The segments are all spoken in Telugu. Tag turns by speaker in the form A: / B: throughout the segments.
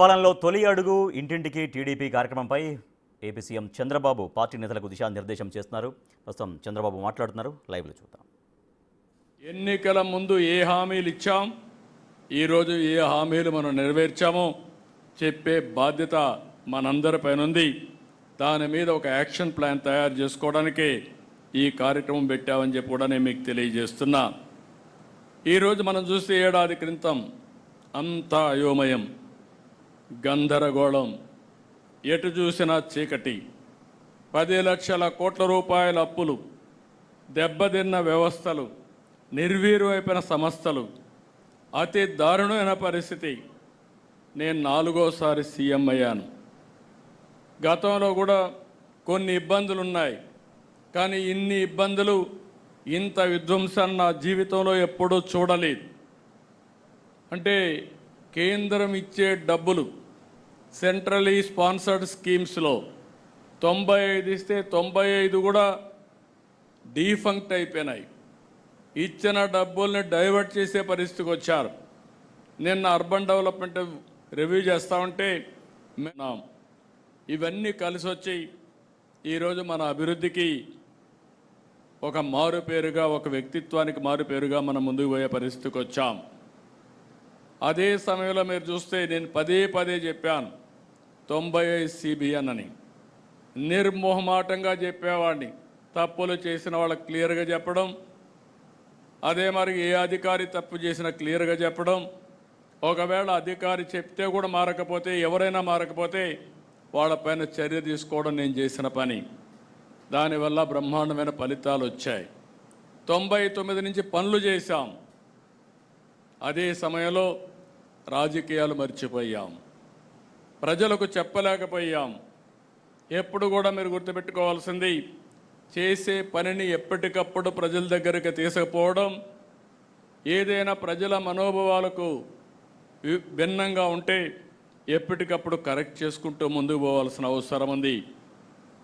A: పాలనలో తొలి అడుగు ఇంటింటికి టీడీపీ కార్యక్రమంపై ఏపీ సీఎం చంద్రబాబు పార్టీ నేతలకు దిశానిర్దేశం చేస్తున్నారు. ప్రస్తుతం చంద్రబాబు మాట్లాడుతున్నారు. లైవ్లో చూద్దాం.
B: ఎన్నికల ముందు ఏ హామీలు ఇచ్చాం, ఈరోజు ఏ హామీలు మనం నెరవేర్చామో చెప్పే బాధ్యత మనందరిపైన ఉంది. దాని మీద ఒక యాక్షన్ ప్లాన్ తయారు చేసుకోవడానికే ఈ కార్యక్రమం పెట్టామని చెప్పి కూడా నేను మీకు తెలియజేస్తున్నా. ఈరోజు మనం చూస్తే ఏడాది క్రితం అంతా అయోమయం, గందరగోళం, ఎటు చూసినా చీకటి, 10 లక్షల కోట్ల రూపాయల అప్పులు, దెబ్బతిన్న వ్యవస్థలు, నిర్వీర్యమైపోయిన సంస్థలు, అతి దారుణమైన పరిస్థితి. నేను 4వసారి సీఎం అయ్యాను. గతంలో కూడా కొన్ని ఇబ్బందులు ఉన్నాయి, కానీ ఇన్ని ఇబ్బందులు, ఇంత విధ్వంసాన్ని నా జీవితంలో ఎప్పుడూ చూడలేదు. అంటే కేంద్రం ఇచ్చే డబ్బులు సెంట్రలీ స్పాన్సర్డ్ స్కీమ్స్లో 95 ఇస్తే 95 కూడా డీఫంక్ట్ అయిపోయినాయి. ఇచ్చిన డబ్బుల్ని డైవర్ట్ చేసే పరిస్థితికి వచ్చారు. నిన్న అర్బన్ డెవలప్మెంట్ రివ్యూ చేస్తూ ఉంటే ఇవన్నీ కలిసి వచ్చి ఈరోజు మన అభివృద్ధికి ఒక మారుపేరుగా, ఒక వ్యక్తిత్వానికి మారుపేరుగా మనం ముందుకు పోయే పరిస్థితికి వచ్చాం. అదే సమయంలో మీరు చూస్తే నేను పదే చెప్పాను 95 CBN అని. నిర్మోహమాటంగా చెప్పేవాడిని. తప్పులు చేసిన వాళ్ళకి క్లియర్గా చెప్పడం, అదే మరి ఏ అధికారి తప్పు చేసినా క్లియర్గా చెప్పడం, ఒకవేళ అధికారి చెప్తే కూడా మారకపోతే, ఎవరైనా మారకపోతే వాళ్ళపైన చర్య తీసుకోవడం నేను చేసిన పని. దానివల్ల బ్రహ్మాండమైన ఫలితాలు వచ్చాయి. 99 నుంచి పనులు చేశాం. అదే సమయంలో రాజకీయాలు మర్చిపోయాం, ప్రజలకు చెప్పలేకపోయాం. ఎప్పుడు కూడా మీరు గుర్తుపెట్టుకోవాల్సింది, చేసే పనిని ఎప్పటికప్పుడు ప్రజల దగ్గరికి తీసుకుపోవడం, ఏదైనా ప్రజల మనోభావాలకు భిన్నంగా ఉంటే ఎప్పటికప్పుడు కరెక్ట్ చేసుకుంటూ ముందుకు పోవాల్సిన అవసరం ఉంది.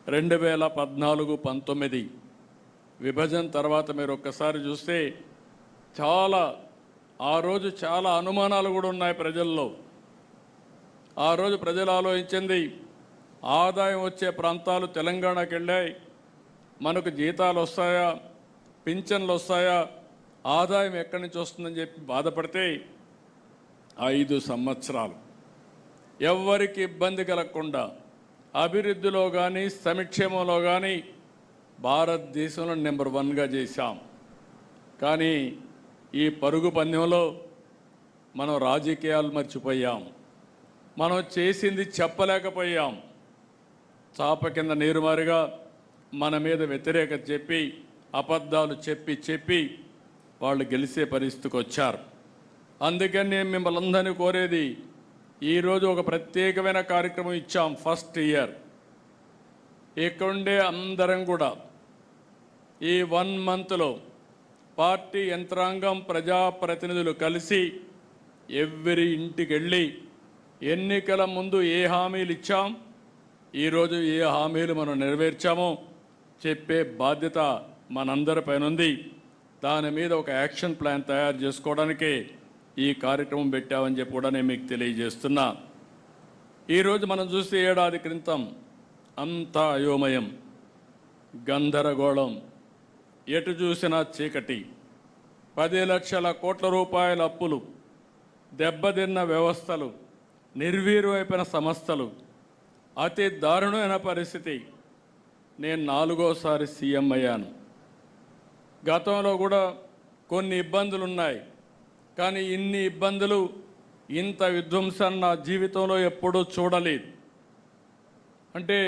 B: 2014-19 విభజన తర్వాత మీరు ఒక్కసారి చూస్తే ఆ రోజు చాలా అనుమానాలు కూడా ఉన్నాయి ప్రజల్లో. ఆ రోజు ప్రజలు ఆలోచించింది, ఆదాయం వచ్చే ప్రాంతాలు తెలంగాణకి వెళ్ళాయి, మనకు జీతాలు వస్తాయా, పింఛన్లు వస్తాయా, ఆదాయం ఎక్కడి నుంచి వస్తుందని చెప్పి బాధపడితే 5 సంవత్సరాలు ఎవ్వరికి ఇబ్బంది కలగకుండా అభివృద్ధిలో కానీ సంక్షేమంలో కానీ భారతదేశంలో నెంబర్ 1గా చేశాం. కానీ ఈ పరుగు పందెంలో మనం రాజకీయాలు మర్చిపోయాం. మనం చేసింది చెప్పలేకపోయాం. చాప కింద నీరుమారుగా మన మీద వ్యతిరేకత చెప్పి, అబద్ధాలు చెప్పి వాళ్ళు గెలిచే పరిస్థితికి వచ్చారు. అందుకని నేను మిమ్మల్ని అందరినీ కోరేది, ఈరోజు ఒక ప్రత్యేకమైన కార్యక్రమం ఇచ్చాం. ఫస్ట్ ఇయర్ ఇక్కడుండే అందరం కూడా ఈ 1 మంత్లో పార్టీ యంత్రాంగం, ప్రజాప్రతినిధులు కలిసి ఎవ్రీ ఇంటికి వెళ్ళి ఎన్నికల ముందు ఏ హామీలు ఇచ్చాం, ఈరోజు ఏ హామీలు మనం నెరవేర్చామో చెప్పే బాధ్యత మనందరిపైన ఉంది. దాని మీద ఒక యాక్షన్ ప్లాన్ తయారు చేసుకోవడానికే ఈ కార్యక్రమం పెట్టామని చెప్పి కూడా నేను మీకు తెలియజేస్తున్నా. ఈరోజు మనం చూస్తే ఏడాది క్రితం అంతా అయోమయం, గందరగోళం, ఎటు చూసినా చీకటి, 10 లక్షల కోట్ల రూపాయల అప్పులు, దెబ్బతిన్న వ్యవస్థలు, నిర్వీర్యమైపోయిన సంస్థలు, అతి దారుణమైన పరిస్థితి. నేను 4వసారి సీఎం అయ్యాను. గతంలో కూడా కొన్ని ఇబ్బందులు ఉన్నాయి, కానీ ఇన్ని ఇబ్బందులు, ఇంత విధ్వంసాన్ని నా జీవితంలో ఎప్పుడూ చూడలేదు. అంటే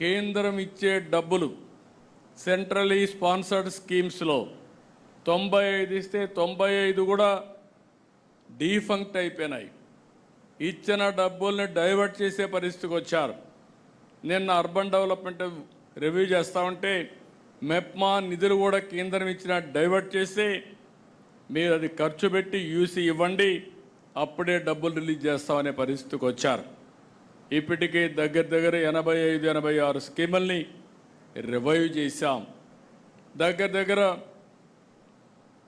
B: కేంద్రం ఇచ్చే డబ్బులు సెంట్రలీ స్పాన్సర్డ్ స్కీమ్స్లో 95 ఇస్తే 95 కూడా డీఫంక్ట్ అయిపోయినాయి. ఇచ్చిన డబ్బుల్ని డైవర్ట్ చేసే పరిస్థితికి వచ్చారు. నిన్న అర్బన్ డెవలప్మెంట్ రివ్యూ చేస్తూ ఉంటే మెప్మా నిధులు కూడా కేంద్రం ఇచ్చిన డైవర్ట్ చేసి, మీరు అది ఖర్చు పెట్టి యూసీ ఇవ్వండి, అప్పుడే డబ్బులు రిలీజ్ చేస్తామనే పరిస్థితికి వచ్చారు. ఇప్పటికే దగ్గర 85-86 స్కీముల్ని రివైవ్ చేశాం. దగ్గర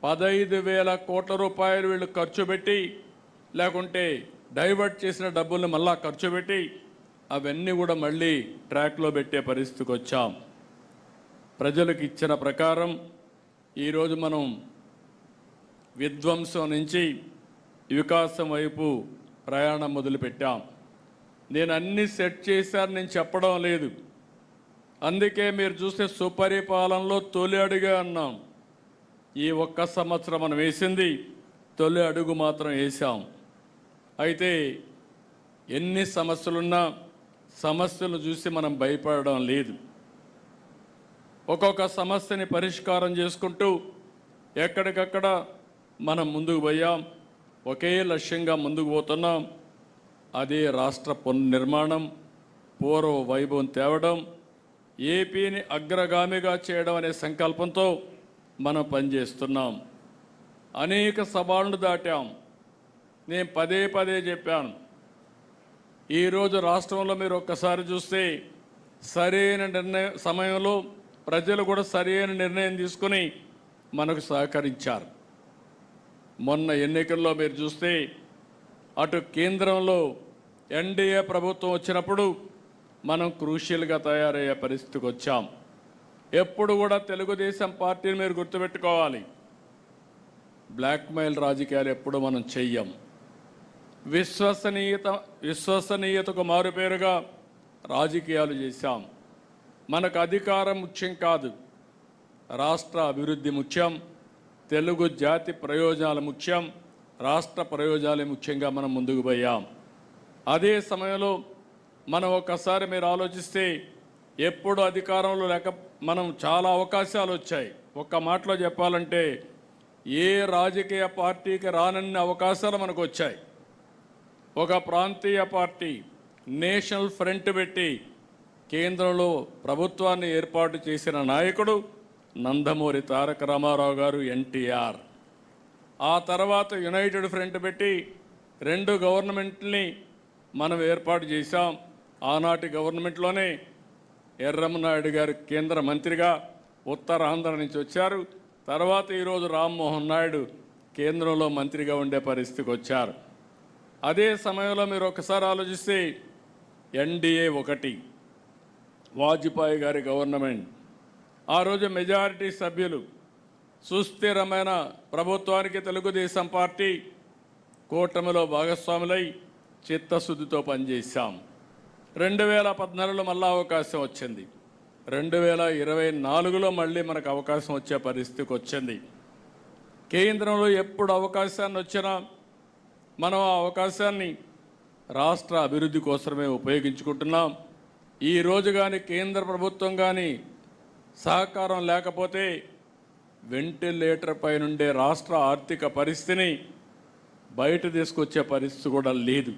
B: 15,000 కోట్ల రూపాయలు వీళ్ళు ఖర్చు పెట్టి, లేకుంటే డైవర్ట్ చేసిన డబ్బుల్ని మళ్ళా ఖర్చు పెట్టి అవన్నీ కూడా మళ్ళీ ట్రాక్లో పెట్టే పరిస్థితికి వచ్చాం. ప్రజలకు ఇచ్చిన ప్రకారం ఈరోజు మనం విధ్వంసం నుంచి వికాసం వైపు ప్రయాణం మొదలుపెట్టాం. నేను అన్ని సెట్ చేశాను నేను చెప్పడం లేదు. అందుకే మీరు చూస్తే సుపరిపాలనలో తొలి అడుగే అన్నాం. ఈ ఒక్క సంవత్సరం మనం వేసింది తొలి అడుగు మాత్రం వేసాం. అయితే ఎన్ని సమస్యలున్నా సమస్యలు చూసి మనం భయపడడం లేదు. ఒక్కొక్క సమస్యని పరిష్కారం చేసుకుంటూ ఎక్కడికక్కడ మనం ముందుకు పోయాం. ఒకే లక్ష్యంగా ముందుకు పోతున్నాం. అదే రాష్ట్ర పునర్నిర్మాణం, పూర్వ వైభవం తేవడం, ఏపీని అగ్రగామిగా చేయడం అనే సంకల్పంతో మనం పనిచేస్తున్నాం. అనేక సవాళ్లు దాటాం. నేను పదే పదే చెప్పాను. ఈరోజు రాష్ట్రంలో మీరు ఒక్కసారి చూస్తే సరైన సమయంలో ప్రజలు కూడా సరైన నిర్ణయం తీసుకుని మనకు సహకరించారు. మొన్న ఎన్నికల్లో మీరు చూస్తే అటు కేంద్రంలో ఎన్డీఏ ప్రభుత్వం వచ్చినప్పుడు మనం క్రూషియల్గా తయారయ్యే పరిస్థితికి వచ్చాం. ఎప్పుడు కూడా తెలుగుదేశం పార్టీని మీరు గుర్తుపెట్టుకోవాలి. బ్లాక్మెయిల్ రాజకీయాలు ఎప్పుడు మనం చెయ్యం. విశ్వసనీయతకు మారుపేరుగా రాజకీయాలు చేశాం. మనకు అధికారం ముఖ్యం కాదు, రాష్ట్ర అభివృద్ధి ముఖ్యం, తెలుగు జాతి ప్రయోజనాలు ముఖ్యం, రాష్ట్ర ప్రయోజనాలే ముఖ్యంగా మనం ముందుకు పోయాం. అదే సమయంలో మనం ఒక్కసారి మీరు ఆలోచిస్తే ఎప్పుడు అధికారంలో లేక మనం చాలా అవకాశాలు వచ్చాయి. ఒక్క మాటలో చెప్పాలంటే ఏ రాజకీయ పార్టీకి రానన్ని అవకాశాలు మనకు వచ్చాయి. ఒక ప్రాంతీయ పార్టీ నేషనల్ ఫ్రంట్ పెట్టి కేంద్రంలో ప్రభుత్వాన్ని ఏర్పాటు చేసిన నాయకుడు నందమూరి తారక రామారావు గారు, ఎన్టీఆర్. ఆ తర్వాత యునైటెడ్ ఫ్రంట్ పెట్టి 2 గవర్నమెంట్ని మనం ఏర్పాటు చేశాం. ఆనాటి గవర్నమెంట్లోనే ఎర్రమనాయుడు గారు కేంద్ర మంత్రిగా ఉత్తరాంధ్ర నుంచి వచ్చారు. తర్వాత ఈరోజు రామ్మోహన్ నాయుడు కేంద్రంలో మంత్రిగా ఉండే పరిస్థితికి వచ్చారు. అదే సమయంలో మీరు ఒకసారి ఆలోచిస్తే ఎన్డీఏ 1, వాజ్పేయి గారి గవర్నమెంట్, ఆ రోజు మెజారిటీ సభ్యులు, సుస్థిరమైన ప్రభుత్వానికి తెలుగుదేశం పార్టీ కూటమిలో భాగస్వాములై చిత్తశుద్ధితో పనిచేశాం. 2014లో మళ్ళీ అవకాశం వచ్చింది. 2024లో మళ్ళీ మనకు అవకాశం వచ్చే పరిస్థితికి వచ్చింది. కేంద్రంలో ఎప్పుడు అవకాశాన్ని వచ్చినా మనం ఆ అవకాశాన్ని రాష్ట్ర అభివృద్ధి కోసమే ఉపయోగించుకుంటున్నాం. ఈ రోజు కానీ కేంద్ర ప్రభుత్వం కానీ సహకారం లేకపోతే వెంటిలేటర్ పైనుండే రాష్ట్ర ఆర్థిక పరిస్థితిని బయట తీసుకొచ్చే పరిస్థితి కూడా లేదు.